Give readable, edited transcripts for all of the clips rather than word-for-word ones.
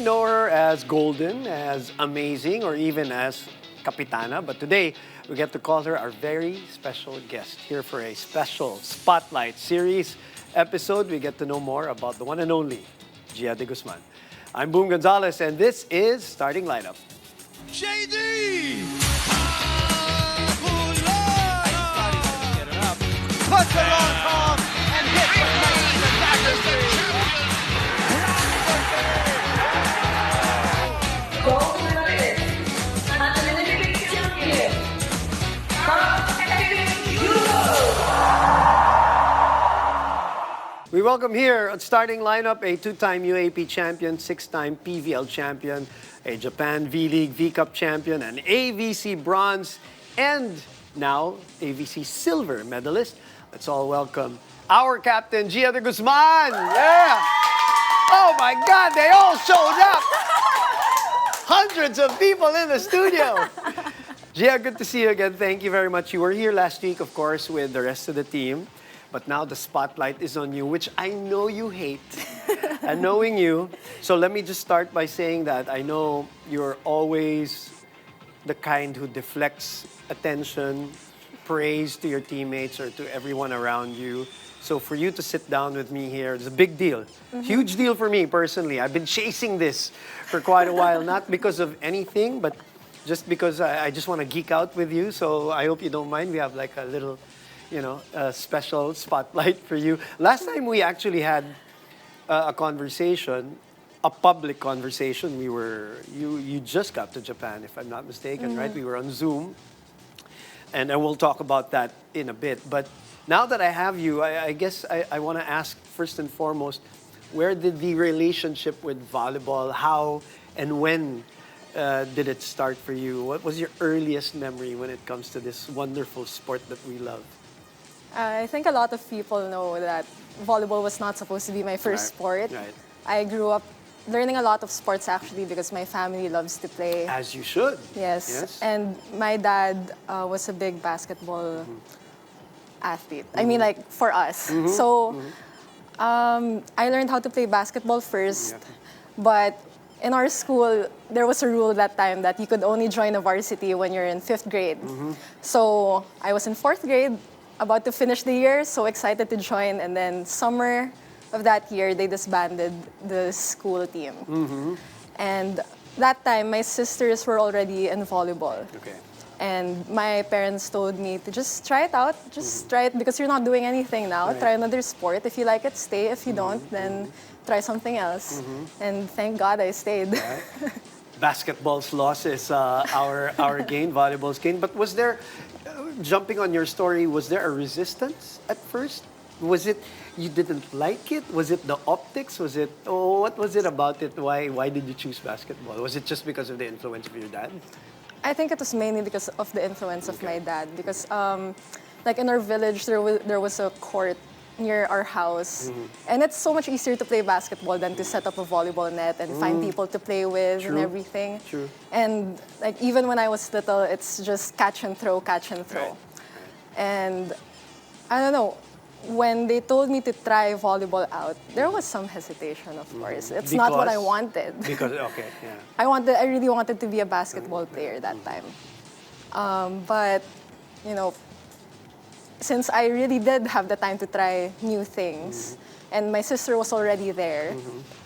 know her as Golden, as Amazing, or even as Kapitana. But today, we get to call her our very special guest here for a special Spotlight series episode. We get to know more about the one and only Jia De Guzman. I'm Boom Gonzalez, and this is Starting Lineup. JD! Puts it on top and hits with nice attacker three. Gold medalist at the Olympic champion from Europe. We welcome here at Starting Lineup a two-time UAP champion, six-time PVL champion, a Japan V-League V-Cup champion, an AVC bronze, and now AVC silver medalist. Let's all welcome our captain, Jia De Guzman. Yeah! Oh my God, they all showed up! Hundreds of people in the studio. Jia, good to see you again. Thank you very much. You were here last week, of course, with the rest of the team. But now the spotlight is on you, which I know you hate. And knowing you, so let me just start by saying that I know you're always the kind who deflects attention, praise to your teammates or to everyone around you. So for you to sit down with me here, it's a big deal. Huge deal for me personally. I've been chasing this for quite a while, not because of anything, but just because I just want to geek out with you. So I hope you don't mind. We have like a little, a special spotlight for you. Last time we actually had a conversation, a public conversation. You just got to Japan, if I'm not mistaken, right? We were on Zoom. And we'll talk about that in a bit. But now that I have you, I guess I want to ask first and foremost, where did the relationship with volleyball, how and when did it start for you? What was your earliest memory when it comes to this wonderful sport that we love? I think a lot of people know that volleyball was not supposed to be my first sport. Right. I grew up learning a lot of sports actually because my family loves to play. As you should. Yes. And my dad was a big basketball athlete. I mean, like, for us. So I learned how to play basketball first. But in our school, there was a rule that time that you could only join a varsity when you're in 5th grade. So I was in 4th grade, about to finish the year, so excited to join. And then summer of that year, they disbanded the school team. And that time, my sisters were already in volleyball. Okay. And my parents told me to just try it out. Just try it because you're not doing anything now. Right. Try another sport. If you like it, stay. If you don't, then try something else. And thank God I stayed. Right. Basketball's loss is our gain, volleyball's gain. But was there, jumping on your story, was there a resistance at first? Was it you didn't like it? Was it the optics? Was it, what was it about it? Why did you choose basketball? Was it just because of the influence of your dad? I think it was mainly because of the influence of my dad. Because, like in our village, there was a court near our house, and it's so much easier to play basketball than to set up a volleyball net and find people to play with and everything. True. And like even when I was little, it's just catch and throw, catch and throw. Right. And I don't know. When they told me to try volleyball out, there was some hesitation, of course. It's not what I wanted. Because, okay, yeah. I really wanted to be a basketball player that time. But, since I really did have the time to try new things, and my sister was already there,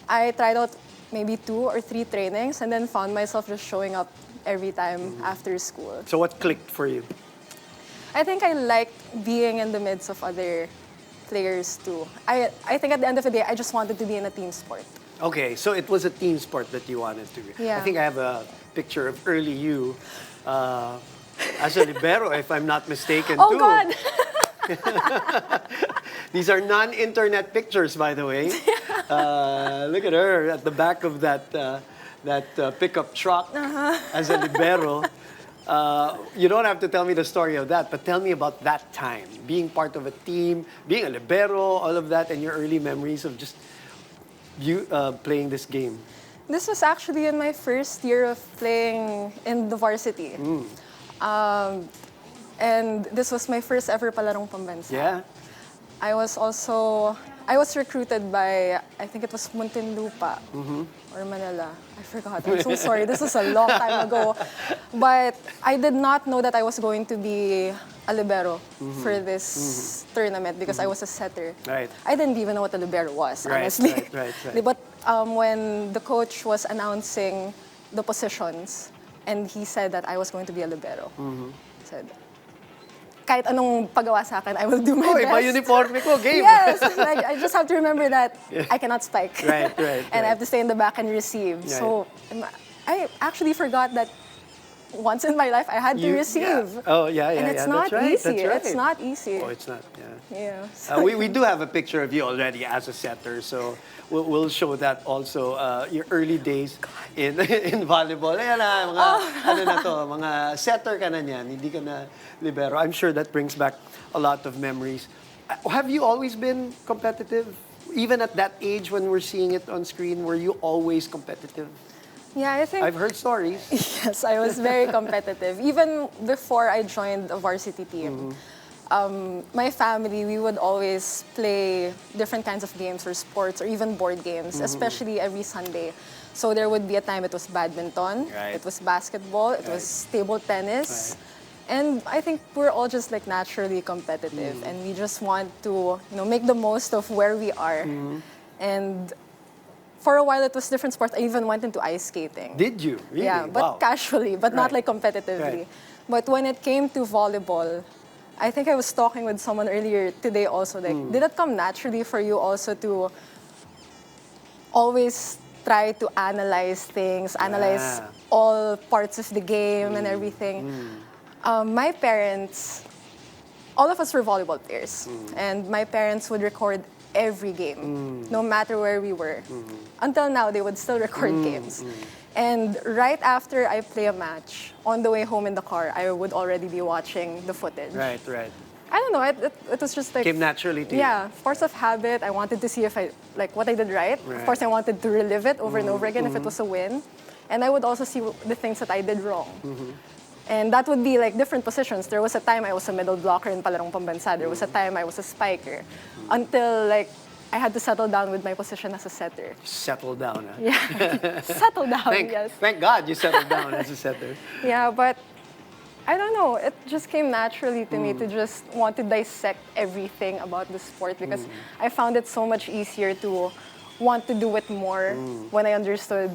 I tried out maybe 2 or 3 trainings and then found myself just showing up every time after school. So what clicked for you? I think I liked being in the midst of other players too. I think at the end of the day, I just wanted to be in a team sport. Okay, so it was a team sport that you wanted to be. Yeah. I think I have a picture of early you as a libero, if I'm not mistaken, Oh too. God! These are non-internet pictures, by the way. Look at her at the back of that pickup truck as a libero. You don't have to tell me the story of that, but tell me about that time, being part of a team, being a libero, all of that, and your early memories of just you playing this game. This was actually in my first year of playing in the varsity. And this was my first ever palarong pambansa. Yeah. I was also I was recruited by, I think it was Muntinlupa or Manila. I forgot. I'm so sorry. This was a long time ago. But I did not know that I was going to be a libero for this tournament because I was a setter. Right. I didn't even know what a libero was, Right, honestly. right. But when the coach was announcing the positions and he said that I was going to be a libero, he said, kahit anong pagawa sa akin, I will do my best. Iba uniforme ko, game. Yes, like, I just have to remember that I cannot spike. Right. And I have to stay in the back and receive. Right. So I actually forgot that once in my life I had to receive. Yeah. Oh, yeah. And it's not that's right, easy. That's right. It's not easy. Oh, it's not, yeah. Yeah. We do have a picture of you already as a setter, so we'll show that also. Your early days in volleyball. Ayan na, mga, ano na to, mga setter ka na niyan, hindi ka na libero. I'm sure that brings back a lot of memories. Have you always been competitive? Even at that age when we're seeing it on screen, were you always competitive? Yeah, I think... I've heard stories. Yes, I was very competitive. Even before I joined a varsity team. My family, we would always play different kinds of games or sports or even board games, especially every Sunday. So there would be a time it was badminton, it was basketball, it was table tennis. And I think we're all just like naturally competitive and we just want to, make the most of where we are. And for a while it was different sports. I even went into ice skating. Did you? Really? Yeah, but casually, but not like competitively. But when it came to volleyball, I think I was talking with someone earlier today also, like, did it come naturally for you also to always try to analyze things, analyze all parts of the game and everything? My parents, all of us were volleyball players, and my parents would record every game, no matter where we were. Until now, they would still record games. And right after I play a match, on the way home in the car, I would already be watching the footage. Right. I don't know, it was just like... Came naturally to you. Yeah, force of habit. I wanted to see if what I did right. Of course, I wanted to relive it over and over again if it was a win. And I would also see the things that I did wrong. And that would be like different positions. There was a time I was a middle blocker in Palarong Pambansa. There was a time I was a spiker. Until like I had to settle down with my position as a setter. Settle down, huh? Yeah, settle down, yes. Thank God you settled down as a setter. Yeah, but I don't know. It just came naturally to me to just want to dissect everything about the sport because I found it so much easier to want to do it more when I understood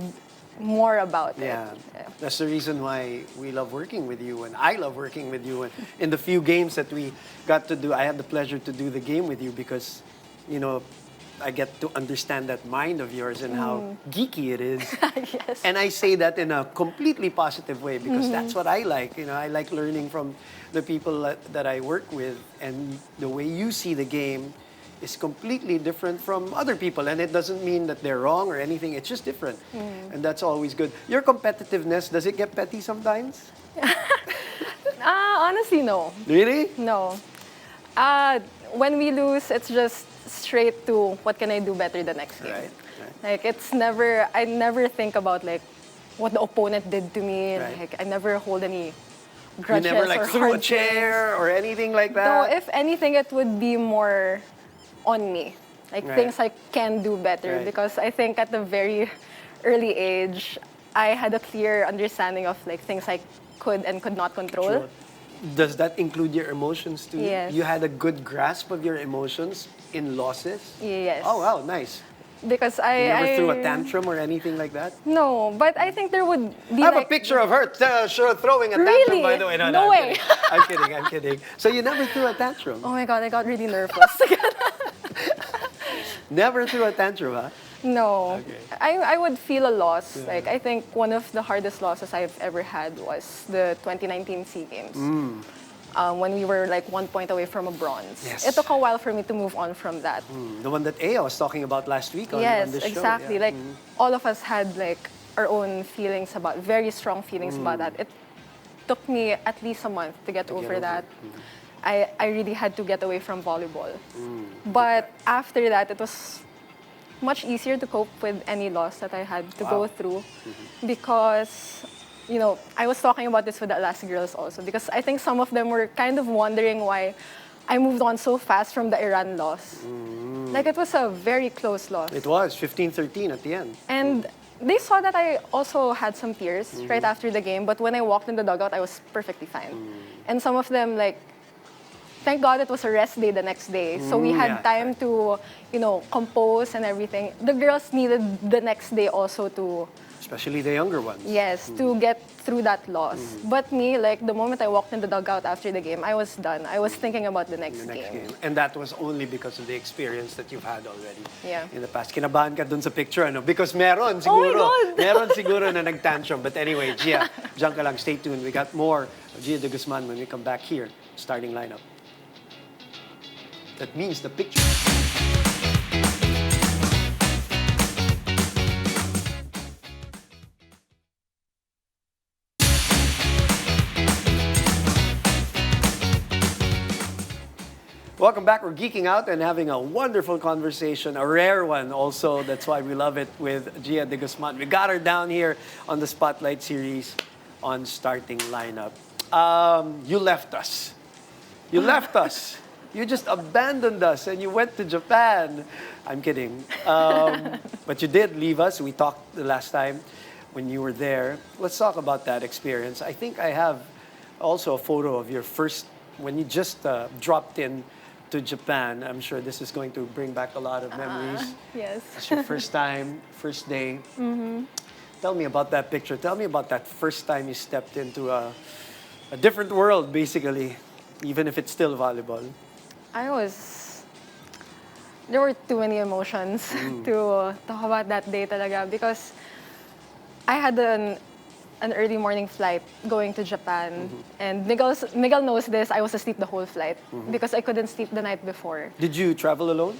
more about it. Yeah, that's the reason why we love working with you, and I love working with you. And in the few games that we got to do, I had the pleasure to do the game with you because, I get to understand that mind of yours and how geeky it is. Yes. And I say that in a completely positive way because that's what I like. I like learning from the people that I work with, and the way you see the game is completely different from other people. And it doesn't mean that they're wrong or anything. It's just different. And that's always good. Your competitiveness, does it get petty sometimes? Honestly, no. Really? No. When we lose, it's just straight to what can I do better the next game. Right. Like I never think about like what the opponent did to me. Right. Like I never hold any You grudges never like or threw a hard chair or anything like feelings. that? No, if anything, it would be more on me. Like things I can do better because I think at a very early age, I had a clear understanding of like things I could and could not control. Sure. Does that include your emotions too? Yes. You had a good grasp of your emotions in losses? Yes. Oh, wow, nice. Because You never threw a tantrum or anything like that? No, but I think there would be I have like... a picture of her throwing a tantrum, Really? by the way. No way. I'm kidding. So you never threw a tantrum? Oh my God, I got really nervous. Never threw a tantrum, huh? No. Okay. I would feel a loss. Like, I think one of the hardest losses I've ever had was the 2019 SEA Games. When we were like 1 point away from a bronze. Yes. It took a while for me to move on from that. The one that Aya was talking about last week on this show. Yes, exactly. Yeah. Like, all of us had like our own feelings about, very strong feelings about that. It took me at least a month to get over that. I really had to get away from volleyball. But after that, it was much easier to cope with any loss that I had to go through because, I was talking about this with the Alas girls also because I think some of them were kind of wondering why I moved on so fast from the Iran loss. Like, it was a very close loss. It was 15-13 at the end. And they saw that I also had some tears right after the game, but when I walked in the dugout, I was perfectly fine. And some of them, like, thank God it was a rest day the next day. So we had time to, compose and everything. The girls needed the next day also to... Especially the younger ones. Yes, to get through that loss. But me, like, the moment I walked in the dugout after the game, I was done. I was thinking about the next game. And that was only because of the experience that you've had already Yeah. in the past. Kinabahan ka dun sa picture, ano? Because meron siguro. God! Meron siguro na nag-tantrum. But anyway, Gia, dyan ka lang. Stay tuned. We got more of Jia De Guzman when we come back here. Starting lineup. That means the picture. Welcome back. We're geeking out and having a wonderful conversation, a rare one also. That's why we love it with Jia De Guzman. We got her down here on the Spotlight series on Starting Lineup. You left us. You left us. You just abandoned us and you went to Japan. I'm kidding. But you did leave us. We talked the last time when you were there. Let's talk about that experience. I think I have also a photo of your first, when you just dropped in to Japan. I'm sure this is going to bring back a lot of memories. Yes. It's your first time, first day. Tell me about that picture. Tell me about that first time you stepped into a different world, basically, even if it's still volleyball. There were too many emotions to talk about that day talaga because I had an early morning flight going to Japan. And Miguel knows this, I was asleep the whole flight because I couldn't sleep the night before. Did you travel alone?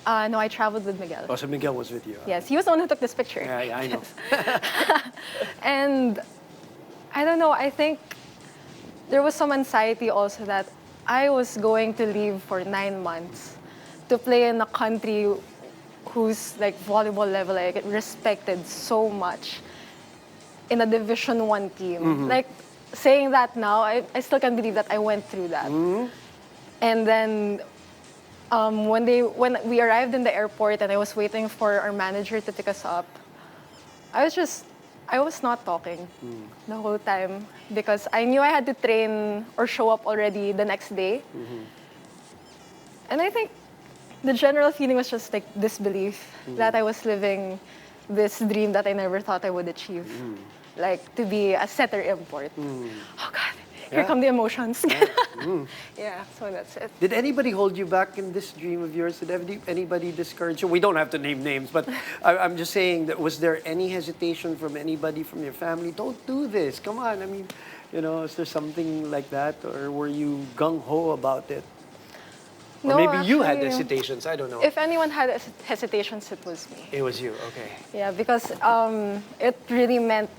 No, I traveled with Miguel. Oh, so Miguel was with you. Yes, he was the one who took this picture. Yeah, I know. And I don't know, I think there was some anxiety also that I was going to leave for 9 months to play in a country whose like volleyball level I respected so much in a Division 1 team. Like, saying that now, I still can't believe that I went through that. And then when we arrived in the airport and I was waiting for our manager to pick us up, I was not talking the whole time because I knew I had to train or show up already the next day. And I think the general feeling was just like disbelief that I was living this dream that I never thought I would achieve. Like, to be a setter import. Oh God, here come the emotions. Yeah, so that's it. Did anybody hold you back in this dream of yours? Did anybody discourage you? We don't have to name names, but I'm just saying that was there any hesitation from anybody from your family? Don't do this. Come on. I mean, is there something like that? Or were you gung-ho about it? Or No, maybe you had actually, hesitations. I don't know. If anyone had hesitations, it was me. It was you. Okay. Yeah, because it really meant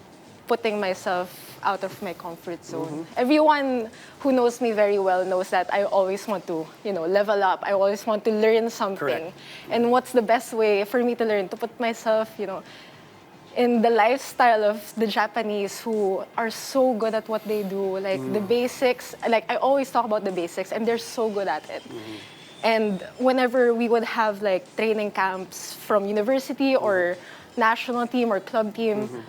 putting myself out of my comfort zone. Everyone who knows me very well knows that I always want to, level up. I always want to learn something. Correct. And what's the best way for me to learn? To put myself, in the lifestyle of the Japanese who are so good at what they do. Like the basics, like I always talk about the basics and they're so good at it. And whenever we would have like training camps from university or national team or club team,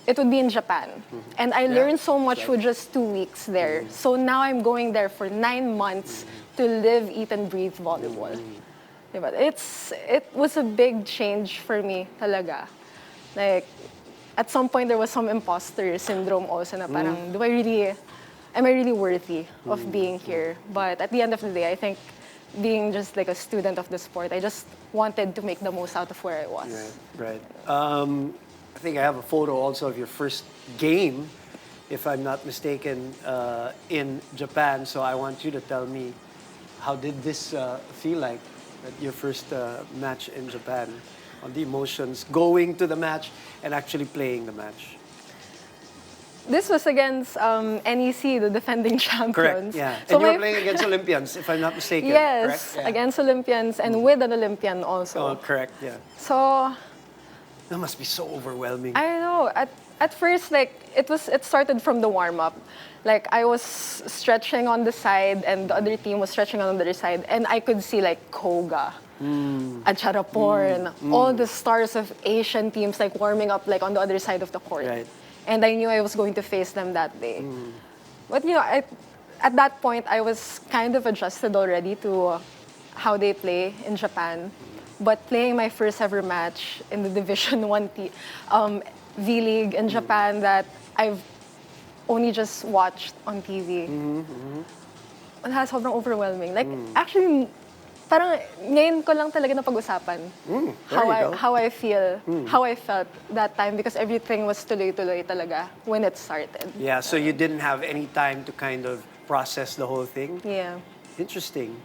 it would be in Japan. And I learned so much with just 2 weeks there. So now I'm going there for 9 months to live, eat, and breathe volleyball. Diba? It was a big change for me talaga. Like, at some point there was some imposter syndrome also na parang, am I really worthy of being here? But at the end of the day, I think being just like a student of the sport, I just wanted to make the most out of where I was. Right. I think I have a photo also of your first game, if I'm not mistaken, in Japan. So I want you to tell me, how did this feel like at your first match in Japan? On the emotions, going to the match and actually playing the match. This was against NEC, the defending champions. Correct, yeah. So and you were playing against Olympians, if I'm not mistaken. Yes, correct? Yeah. against Olympians and with an Olympian also. Oh, correct, yeah. So That must be so overwhelming. I know. At first, like, it started from the warm-up. Like, I was stretching on the side, and the other team was stretching on the other side, and I could see, like, Koga, Acharaporn, all the stars of Asian teams, like, warming up, like, on the other side of the court. Right. And I knew I was going to face them that day. But, at that point, I was kind of adjusted already to how they play in Japan. But playing my first ever match in the Division 1 V-League in Japan that I've only just watched on TV. Sobrang overwhelming. Like, actually, parang ngayon ko lang talaga napag-usapan how I feel, how I felt that time because everything was tuloy-tuloy talaga when it started. Yeah, so you didn't have any time to kind of process the whole thing? Yeah. Interesting.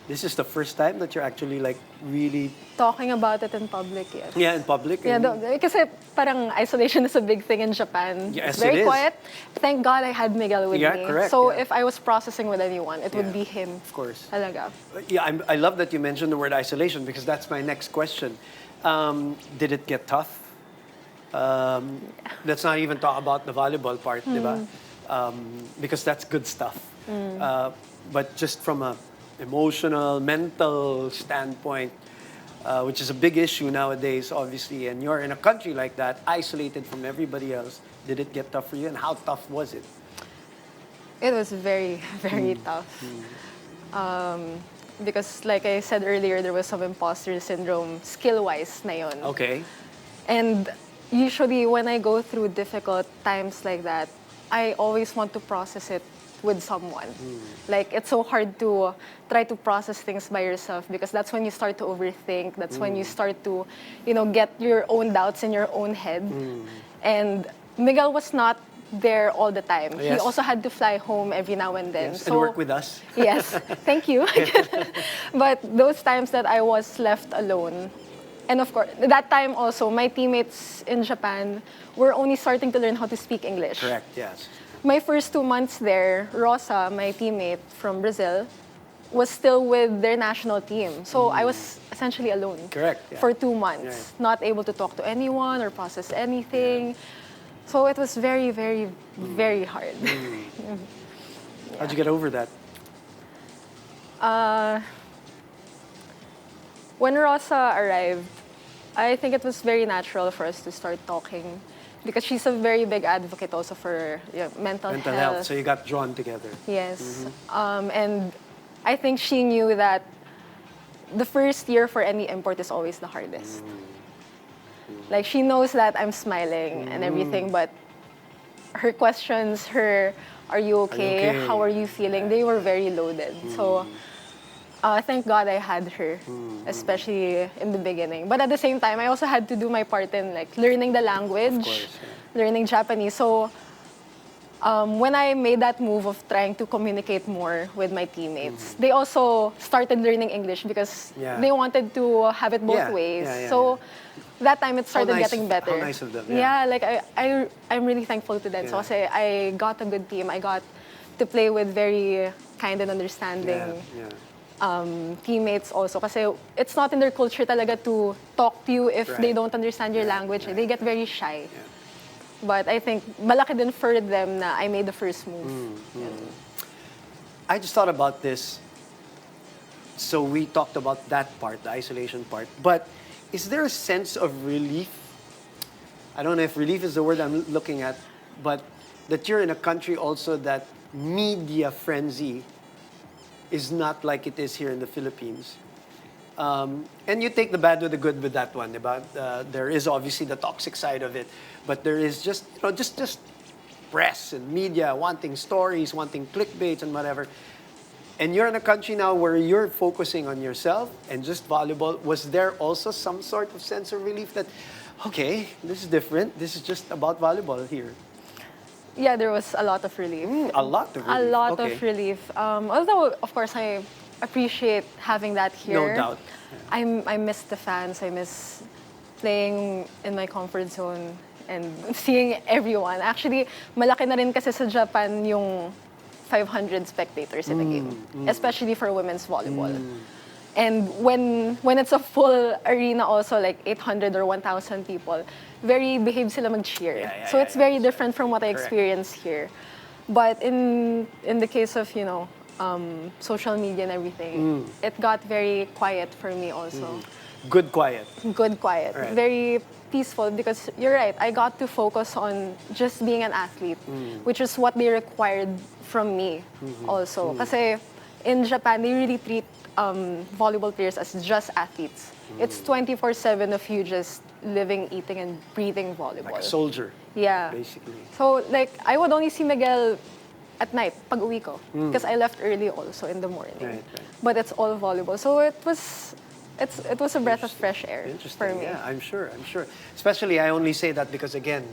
This is the first time that you're actually like really Talking about it in public, yes. Yeah, in public. Yeah, kasi parang isolation is a big thing in Japan. Yes, it's very it is. quiet. Thank God I had Miguel with Yeah, me. correct, So yeah. if I was processing with anyone, it would be him. Of course. Talaga. Yeah, I love that you mentioned the word isolation because that's my next question. Did it get tough? Let's not even talk about the volleyball part, di ba? Because that's good stuff. But just from a emotional, mental standpoint, which is a big issue nowadays, obviously, and you're in a country like that, isolated from everybody else, did it get tough for you, and how tough was it? It was very, very tough. Because like I said earlier, there was some imposter syndrome, skill-wise na yun. Okay. And usually when I go through difficult times like that, I always want to process it with someone. Like, it's so hard to try to process things by yourself because that's when you start to overthink. That's when you start to, get your own doubts in your own head. And Miguel was not there all the time. He Yes. also had to fly home every now and then. Yes, and work with us. Yes, thank you. But those times that I was left alone, and of course, that time also, my teammates in Japan were only starting to learn how to speak English. Correct, yes. My first 2 months there, Rosa, my teammate from Brazil, was still with their national team. So I was essentially alone. Correct, yeah. For 2 months, not able to talk to anyone or process anything. So it was very, very, very hard. How'd you get over that? When Rosa arrived, I think it was very natural for us to start talking because she's a very big advocate also for mental health. So you got drawn together. Yes. And I think she knew that the first year for any import is always the hardest. Like, she knows that I'm smiling and everything, but her questions, are you okay? How are you feeling? They were very loaded. So thank God I had her, especially in the beginning. But at the same time, I also had to do my part in like learning the language, Of course, learning Japanese. So when I made that move of trying to communicate more with my teammates, they also started learning English because they wanted to have it both ways. So that time it started getting better. How nice of them. Yeah, like I'm really thankful to them. So kasi I got a good team. I got to play with very kind and understanding teammates also. Kasi it's not in their culture talaga to talk to you if they don't understand your language. They get very shy. But I think malaki din for them na I made the first move. I just thought about this. So we talked about that part, the isolation part. But is there a sense of relief? I don't know if relief is the word I'm looking at, but that you're in a country also that media frenzy is not like it is here in the Philippines. And you take the bad with the good with that one. There is obviously the toxic side of it, but there is just press and media wanting stories, wanting clickbaits and whatever. And you're in a country now where you're focusing on yourself and just volleyball. Was there also some sort of sense of relief that, okay, this is different. This is just about volleyball here? Yeah, there was a lot of relief. A lot of relief. A lot of relief. Although, of course, I appreciate having that here. No doubt. I miss the fans. I miss playing in my comfort zone and seeing everyone. Actually, malaki na rin kasi sa Japan yung 500 spectators in a game, especially for women's volleyball. And when it's a full arena also, like 800 or 1,000 people, very behaved sila mag-cheer. So it's very different from what I experienced here. But in the case of, social media and everything, it got very quiet for me also. Good quiet. Good quiet. Right. Very peaceful because you're right, I got to focus on just being an athlete, which is what they required from me also. Kasi in Japan, they really treat volleyball players as just athletes. It's 24/7 of you just living, eating, and breathing volleyball. Like a soldier, Yeah. basically. So, like, I would only see Miguel at night, pag uwi ko. Because I left early also in the morning. Right. But it's all volleyball. So it was a breath of fresh air for me. Yeah, I'm sure. Especially, I only say that because, again,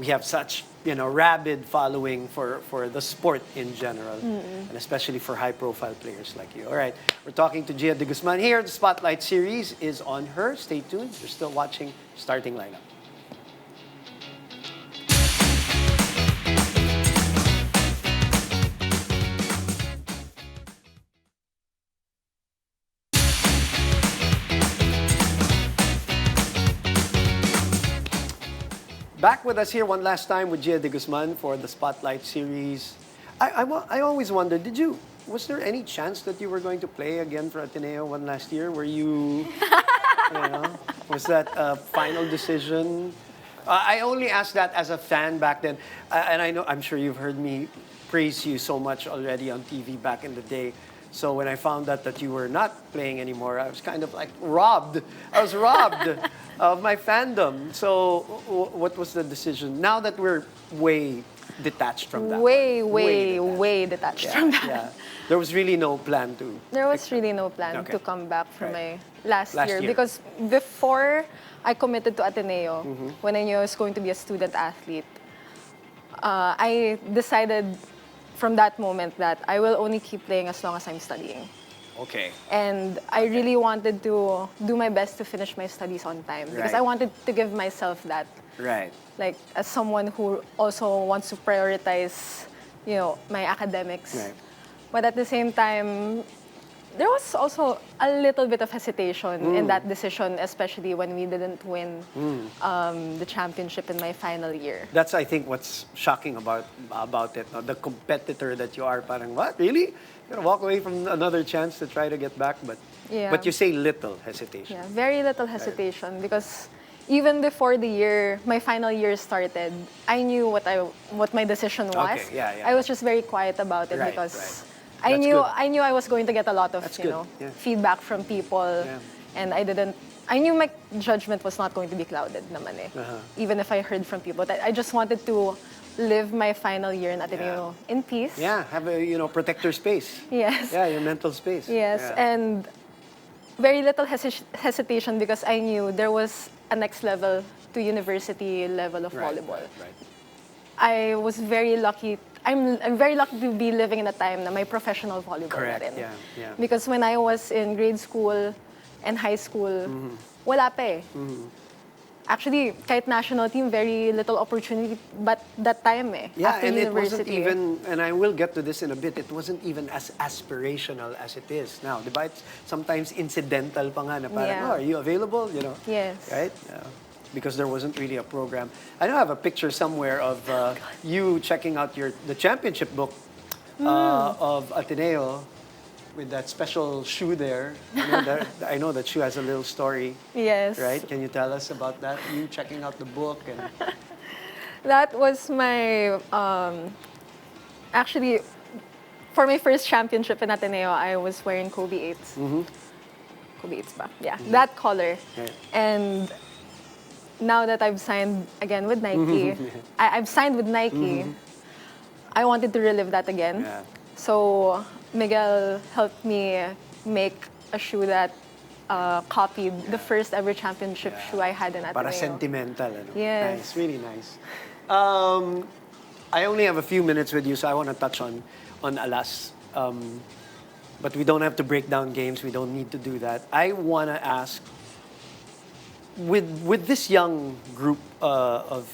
we have such, rabid following for the sport in general, and especially for high-profile players like you. All right, we're talking to Jia De Guzman here. The Spotlight series is on her. Stay tuned. You're still watching Starting Lineup. Back with us here one last time with Jia De Guzman for the Spotlight series. I always wondered, was there any chance that you were going to play again for Ateneo one last year? Were you, was that a final decision? I only asked that as a fan back then. And I'm sure you've heard me praise you so much already on TV back in the day. So when I found out that you were not playing anymore, I was kind of like robbed. I was robbed of my fandom. So what was the decision? Now that we're way detached from that. Way detached from that. Yeah. There was really no plan to. There was really no plan Okay. to come back for Right. my last year. Because before I committed to Ateneo, when I knew I was going to be a student athlete, I decided from that moment that I will only keep playing as long as I'm studying. Okay. And I really wanted to do my best to finish my studies on time because Right. I wanted to give myself that, Right. like, as someone who also wants to prioritize, my academics. Right. But at the same time, there was also a little bit of hesitation in that decision, especially when we didn't win the championship in my final year. That's, I think, what's shocking about it. No? The competitor that you are, parang, what? Really? You're gonna walk away from another chance to try to get back? But you say little hesitation. Yeah, very little hesitation because even before the year, my final year started, I knew what my decision was. Okay, yeah. I was just very quiet about it Right, because right. I That's knew good. I knew I was going to get a lot of That's good, yeah. feedback from people, and I knew my judgment was not going to be clouded naman eh. Even if I heard from people that I just wanted to live my final year in Ateneo in peace. Yeah, have a, protect your space. Yes. Yeah, your mental space. Yes, Yeah. and very little hesitation because I knew there was a next level to university level of volleyball. Right. I was very lucky. I'm very lucky to be living in a time na may professional volleyball Correct, na rin. yeah. Because when I was in grade school and high school, wala pa eh. Actually, kahit national team, very little opportunity, but that time eh, Yeah, after and university. it wasn't even, and I will get to this in a bit, it wasn't even as aspirational as it is now. Diba? It's sometimes incidental pa nga na parang, Yeah. are you available? Yes. Right? Because there wasn't really a program. I know I have a picture somewhere of you checking out the championship book of Ateneo with that special shoe there. I know that shoe has a little story. Yes. Right? Can you tell us about that? You checking out the book and That was my, actually, for my first championship in Ateneo, I was wearing Kobe 8s. Kobe 8s ba? Yeah, that color. Right. And now that I've signed again with Nike, I've signed with Nike, I wanted to relive that again. Yeah. So Miguel helped me make a shoe that copied the first ever championship shoe I had in Ateneo. para sentimental. Yes. Nice, really nice. I only have a few minutes with you, so I want to touch on Alas. But we don't have to break down games. We don't need to do that. I want to ask, with this young group of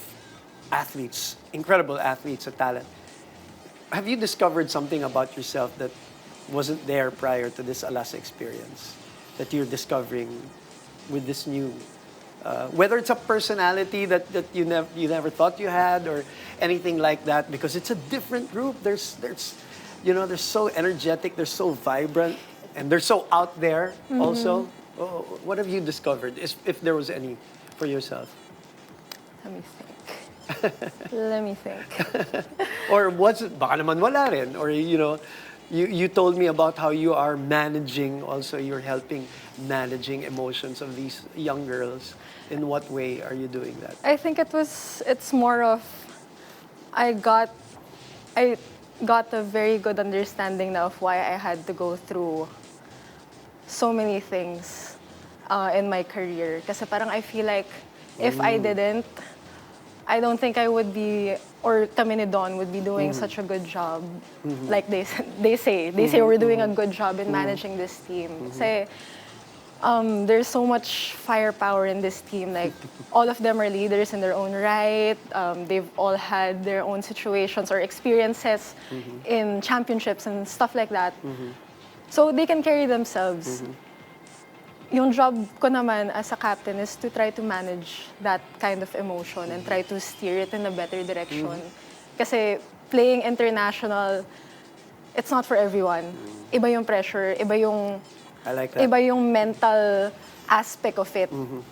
athletes, incredible athletes, a talent, have you discovered something about yourself that wasn't there prior to this Alas experience? that you're discovering with this new, whether it's a personality that you never thought you had or anything like that, because it's a different group. There's they're so energetic, they're so vibrant, and they're so out there also. Oh, what have you discovered, if there was any, for yourself? Let me think. Let me think. Or was it, baka naman wala rin, or you told me about how you are managing also, you're helping managing emotions of these young girls. In what way are you doing that? I think it's more of, I got a very good understanding now of why I had to go through so many things in my career. Kasi parang I feel like if I didn't, I don't think I would be, or kami ni Don would be doing such a good job. Like they say we're doing a good job in managing this team. Kasi there's so much firepower in this team. Like all of them are leaders in their own right. They've all had their own situations or experiences in championships and stuff like that. So they can carry themselves. Yung job ko naman as a captain is to try to manage that kind of emotion and try to steer it in a better direction. Kasi playing international, it's not for everyone. Iba yung pressure, iba yung I like that. iba yung mental aspect of it,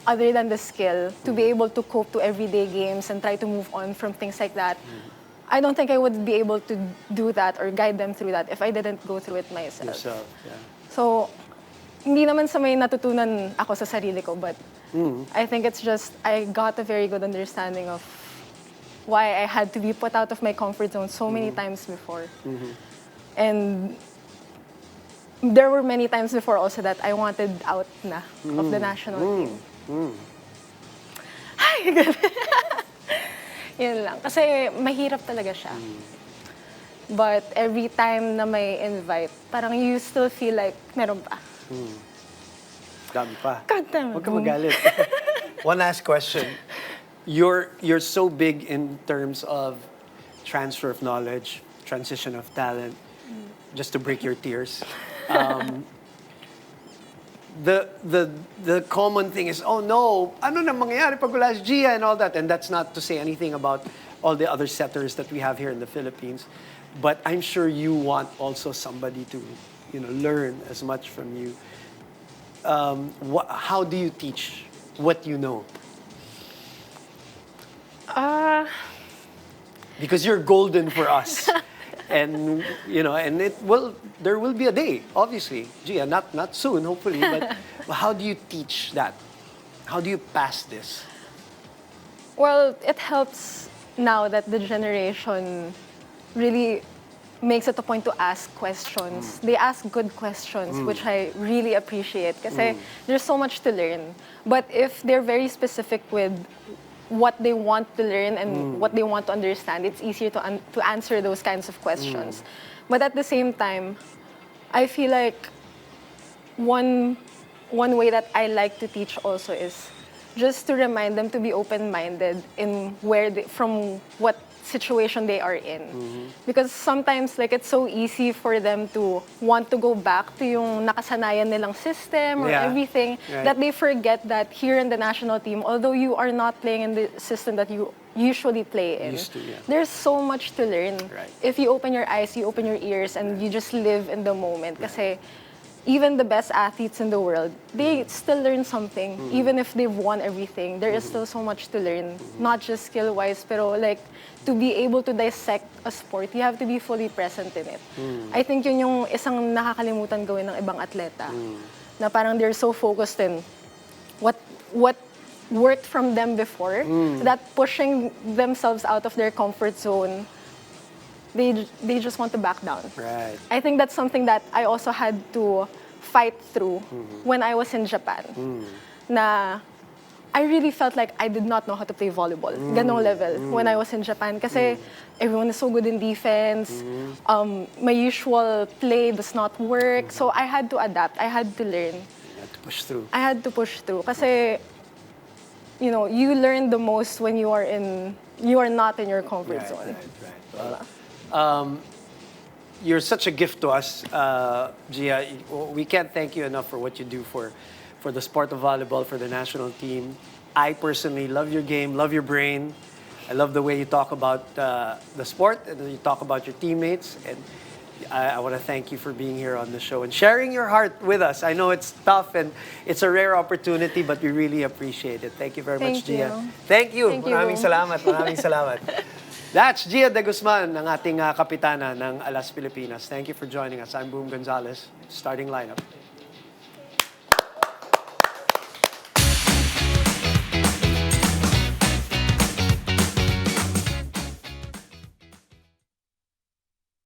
other than the skill, to be able to cope to everyday games and try to move on from things like that. I don't think I would be able to do that or guide them through that if I didn't go through it myself. Yourself, yeah. So, hindi naman sa may natutunan ako sa sarili ko, but I think it's just, I got a very good understanding of why I had to be put out of my comfort zone so many times before. And there were many times before also that I wanted out na of the national team. Ay, yun lang. Kasi mahirap talaga siya. But every time na may invite, parang you still feel like meron pa. Dami pa. God damn it. Huwag ka magalit. One last question. You're so big in terms of transfer of knowledge, transition of talent, just to break your tears. The common thing is, oh no, ano na mangyayari pag wala si Gia and all that. And that's not to say anything about all the other setters that we have here in the Philippines. But I'm sure you want also somebody to, learn as much from you. How do you teach what you know? Because you're golden for us. And there will be a day, obviously. Gia, not soon, hopefully, but how do you teach that? How do you pass this? Well, it helps now that the generation really makes it a point to ask questions. They ask good questions, which I really appreciate kasi there's so much to learn. But if they're very specific with what they want to learn and what they want to understand, it's easier to answer those kinds of questions. But at the same time, I feel like one way that I like to teach also is just to remind them to be open-minded in from what situation they are in. Because sometimes it's so easy for them to want to go back to yung nakasanayan nilang system or everything, that they forget that here in the national team, although you are not playing in the system that you usually play in, there's so much to learn. If you open your eyes, you open your ears, and you just live in the moment. Kasi even the best athletes in the world, they still learn something. Even if they've won everything, there is still so much to learn. Not just skill-wise, pero to be able to dissect a sport, you have to be fully present in it. I think yun yung isang nakakalimutan gawin ng ibang atleta. Na parang they're so focused in what worked from them before, that pushing themselves out of their comfort zone, they just want to back down. Right. I think that's something that I also had to fight through when I was in Japan. Na I really felt like I did not know how to play volleyball. Ganong level when I was in Japan. Kasi everyone is so good in defense. My usual play does not work. So I had to adapt. I had to learn. You had to push through. I had to push through. Kasi, you learn the most when you are not in your comfort zone. Right. you're such a gift to us, Gia. We can't thank you enough for what you do for the sport of volleyball, for the national team. I personally love your game, love your brain. I love the way you talk about the sport and you talk about your teammates. And I want to thank you for being here on the show and sharing your heart with us. I know it's tough and it's a rare opportunity, but we really appreciate it. Thank you very much, Thank you. Gia. Thank you. Thank you. Maraming salamat. Maraming salamat. That's Jia De Guzman, ang ating kapitana ng Alas Pilipinas. Thank you for joining us. I'm Boom Gonzalez, starting lineup.